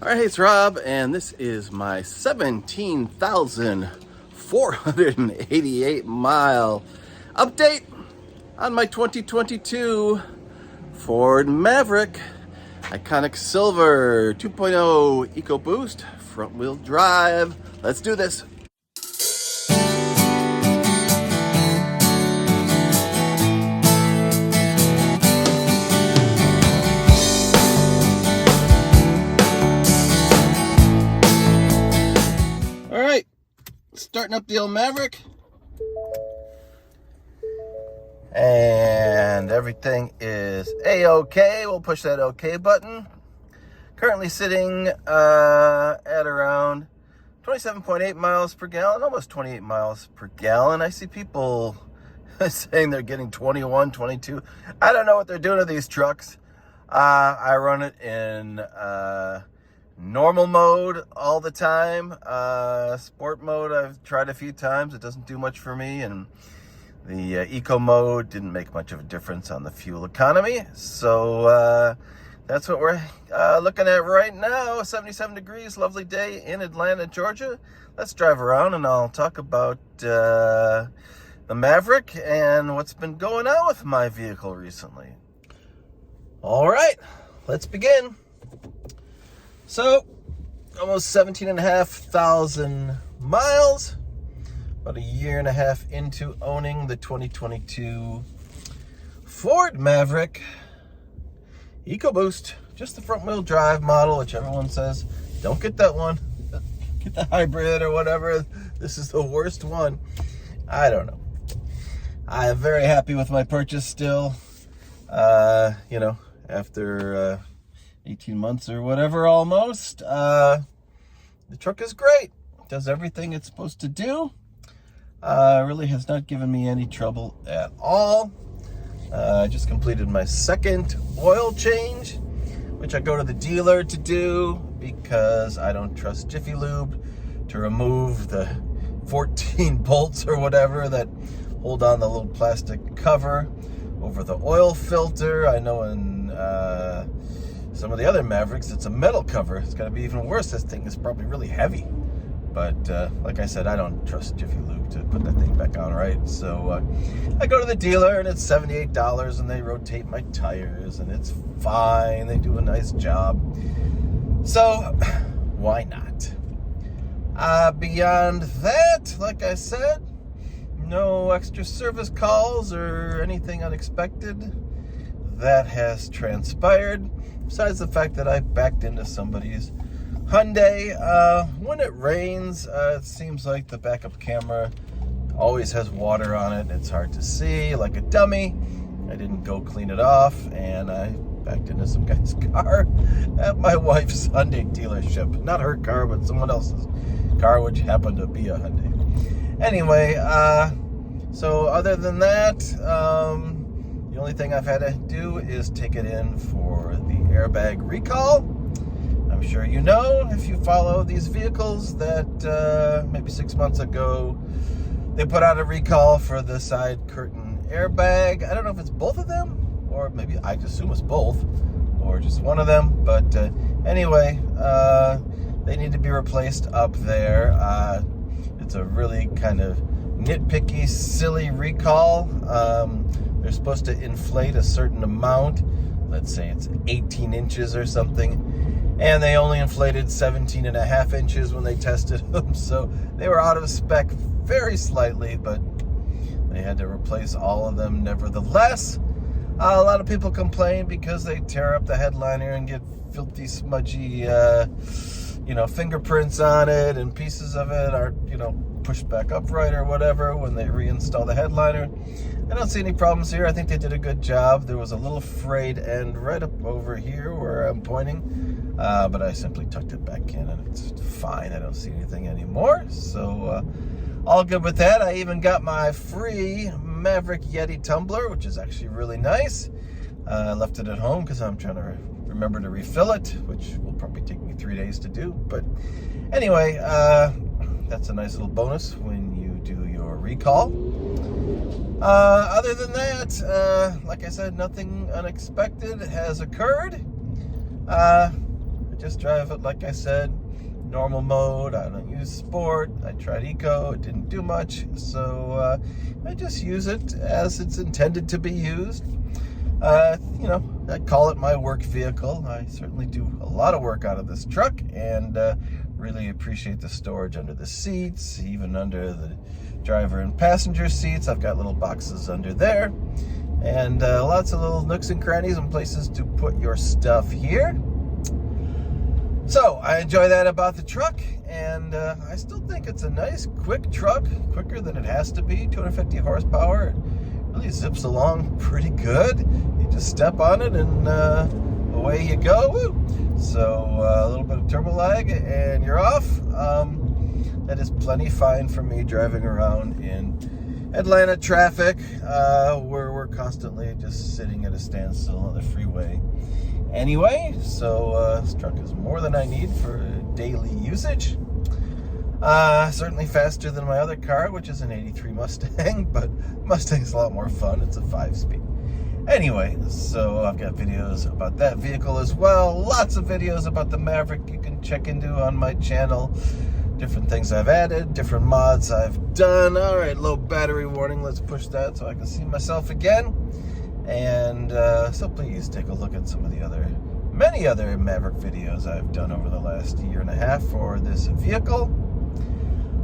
All right, it's Rob, and this is my 17,488 mile update on my 2022 Ford Maverick Iconic Silver 2.0 Ecoboost front-wheel drive. Let's do this. All right, starting up the old Maverick. And everything is A-OK. We'll push that OK button. Currently sitting at around 27.8 miles per gallon, almost 28 miles per gallon. I see people saying they're getting 21, 22. I don't know what they're doing to these trucks. I run it in normal mode all the time. Sport mode I've tried a few times. It doesn't do much for me, and the eco mode didn't make much of a difference on the fuel economy. So that's what we're looking at right now. 77 degrees, lovely day in Atlanta, Georgia. Let's drive around and I'll talk about the Maverick and what's been going on with my vehicle recently. All right, let's begin. So, almost 17,500 miles, about a year and a half into owning the 2022 Ford Maverick Ecoboost, just the front wheel drive model, which everyone says, don't get that one, get the hybrid or whatever. This is the worst one. I don't know. I am very happy with my purchase still. After 18 months or whatever almost. The truck is great. It does everything it's supposed to do. Really has not given me any trouble at all. I just completed my second oil change, which I go to the dealer to do because I don't trust Jiffy Lube to remove the 14 bolts or whatever that hold on the little plastic cover over the oil filter. I know in some of the other Mavericks, it's a metal cover. It's got to be even worse. This thing is probably really heavy. But like I said, I don't trust Jiffy Lube to put that thing back on right. So I go to the dealer and it's $78 and they rotate my tires and it's fine. They do a nice job. So why not? Beyond that, like I said, no extra service calls or anything unexpected that has transpired. Besides the fact that I backed into somebody's Hyundai. When it rains, it seems like the backup camera always has water on it. It's hard to see, like a dummy. I didn't go clean it off, and I backed into some guy's car at my wife's Hyundai dealership. Not her car, but someone else's car, which happened to be a Hyundai. Anyway, so other than that, the only thing I've had to do is take it in for the airbag recall. I'm sure you know, if you follow these vehicles, that maybe 6 months ago, they put out a recall for the side curtain airbag. I don't know if it's both of them, or maybe I assume it's both, or just one of them. But anyway, they need to be replaced up there. It's a really kind of nitpicky, silly recall. They're supposed to inflate a certain amount. Let's say it's 18 inches or something. And they only inflated 17 and a half inches when they tested them. So they were out of spec very slightly, but they had to replace all of them nevertheless. A lot of people complain because they tear up the headliner and get filthy, smudgy, fingerprints on it, and pieces of it aren't, pushed back upright or whatever when they reinstall the headliner. I don't see any problems here. I think they did a good job. There was a little frayed end right up over here where I'm pointing, but I simply tucked it back in and it's fine. I don't see anything anymore. So all good with that. I even got my free Maverick Yeti tumbler, which is actually really nice. I left it at home because I'm trying to remember to refill it, which will probably take me 3 days to do. But anyway, that's a nice little bonus when you do your recall. Other than that, like I said, nothing unexpected has occurred. just drive it, like I said, normal mode. I don't use sport. I tried eco, it didn't do much, so I just use it as it's intended to be used. You know, I call it my work vehicle. I certainly do a lot of work out of this truck, and really appreciate the storage under the seats, even under the driver and passenger seats. I've got little boxes under there, and lots of little nooks and crannies and places to put your stuff here. So I enjoy that about the truck, and I still think it's a nice, quick truck, quicker than it has to be. 250 horsepower. It really zips along pretty good. You just step on it and away you go. Woo! So a little bit of turbo lag and you're off. That is plenty fine for me driving around in Atlanta traffic, where we're constantly just sitting at a standstill on the freeway. Anyway, so this truck is more than I need for daily usage. Certainly faster than my other car, which is an 83 Mustang, but Mustang's a lot more fun. It's a 5-speed. Anyway, so I've got videos about that vehicle as well. Lots of videos about the Maverick you can check into on my channel. Different things I've added, different mods I've done. All right, low battery warning. Let's push that so I can see myself again. And so please take a look at some of the many other Maverick videos I've done over the last year and a half for this vehicle.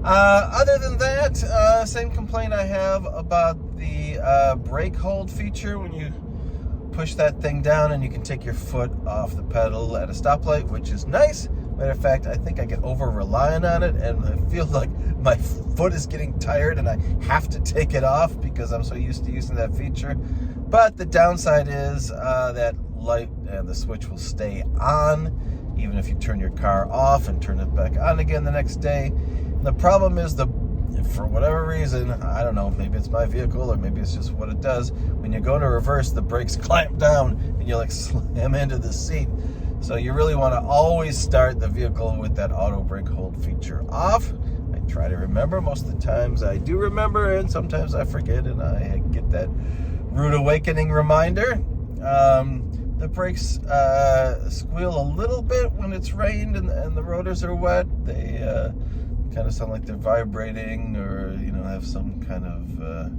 Other than that, same complaint I have about the brake hold feature when you push that thing down and you can take your foot off the pedal at a stoplight, which is nice. Matter of fact, I think I get over-reliant on it, and I feel like my foot is getting tired and I have to take it off because I'm so used to using that feature. But the downside is that light and the switch will stay on even if you turn your car off and turn it back on again the next day. And the problem is, for whatever reason, I don't know, maybe it's my vehicle or maybe it's just what it does, when you go into reverse, the brakes clamp down and you like slam into the seat. So you really want to always start the vehicle with that auto brake hold feature off. I try to remember. Most of the times I do remember, and sometimes I forget and I get that rude awakening reminder. The brakes squeal a little bit when it's rained and the rotors are wet. They kind of sound like they're vibrating, or have some kind of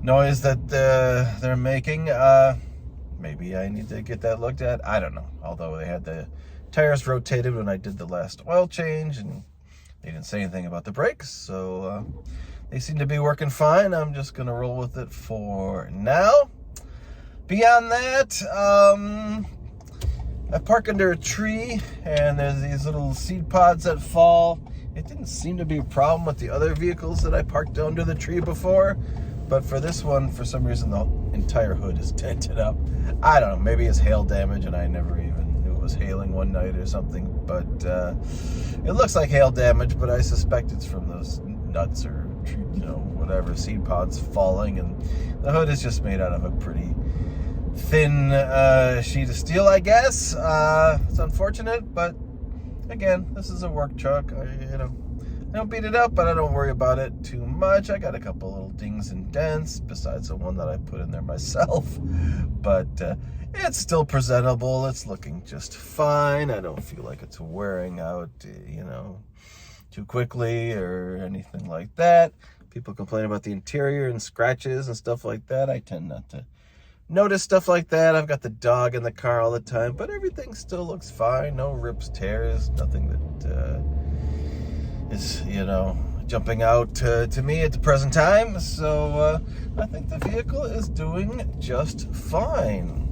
noise that they're making. Maybe I need to get that looked at. I don't know. Although they had the tires rotated when I did the last oil change, and they didn't say anything about the brakes, so they seem to be working fine. I'm just gonna roll with it for now. Beyond that, I park under a tree, and there's these little seed pods that fall. It didn't seem to be a problem with the other vehicles that I parked under the tree before, but for this one, for some reason, the entire hood is dented up. I don't know, maybe it's hail damage, and I never even knew it was hailing one night or something, but it looks like hail damage, but I suspect it's from those nuts or whatever, seed pods falling, and the hood is just made out of a pretty thin sheet of steel, I guess. It's unfortunate, but again, this is a work truck. I don't beat it up, but I don't worry about it too much. I got a couple little dings and dents besides the one that I put in there myself, but it's still presentable. It's looking just fine. I don't feel like it's wearing out, too quickly or anything like that. People complain about the interior and scratches and stuff like that. I tend not to notice stuff like that. I've got the dog in the car all the time, but everything still looks fine. No rips, tears, nothing that is, jumping out to me at the present time. So I think the vehicle is doing just fine.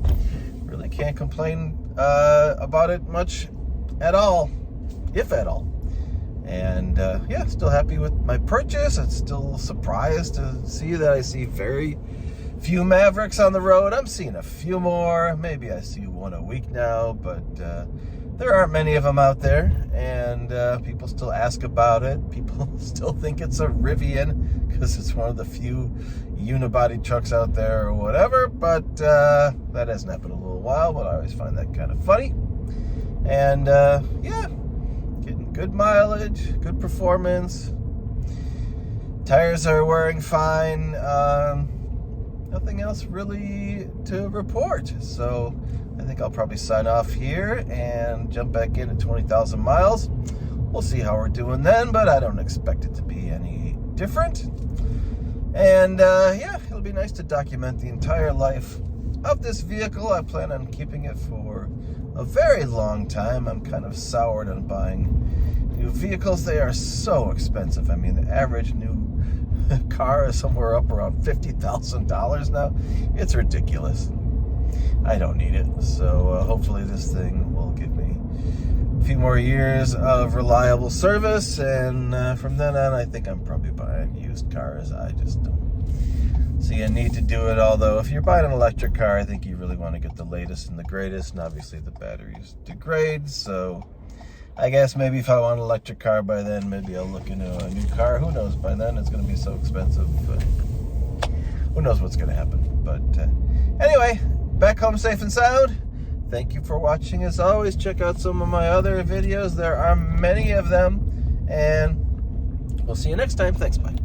Really can't complain about it much at all, if at all. And still happy with my purchase. I'm still surprised to see that I see very few Mavericks on the road. I'm seeing a few more. Maybe I see one a week now, but there aren't many of them out there, and people still ask about it. People still think it's a Rivian because it's one of the few unibody trucks out there or whatever, but that hasn't happened in a little while, but I always find that kind of funny. And getting good mileage, good performance. Tires are wearing fine. Nothing else really to report. So I think I'll probably sign off here and jump back in at 20,000 miles. We'll see how we're doing then, but I don't expect it to be any different. And yeah, it'll be nice to document the entire life of this vehicle. I plan on keeping it for a very long time. I'm kind of soured on buying new vehicles. They are so expensive. I mean, the average new car is somewhere up around $50,000 now. It's ridiculous. I don't need it. So hopefully this thing will give me a few more years of reliable service, and from then on I think I'm probably buying used cars. I just don't see a need to do it, although if you're buying an electric car, I think you really want to get the latest and the greatest, and obviously the batteries degrade, so I guess maybe if I want an electric car by then, maybe I'll look into a new car. Who knows? By then it's going to be so expensive, but who knows what's going to happen. But anyway, back home safe and sound. Thank you for watching. As always, check out some of my other videos. There are many of them, and we'll see you next time. Thanks, bye.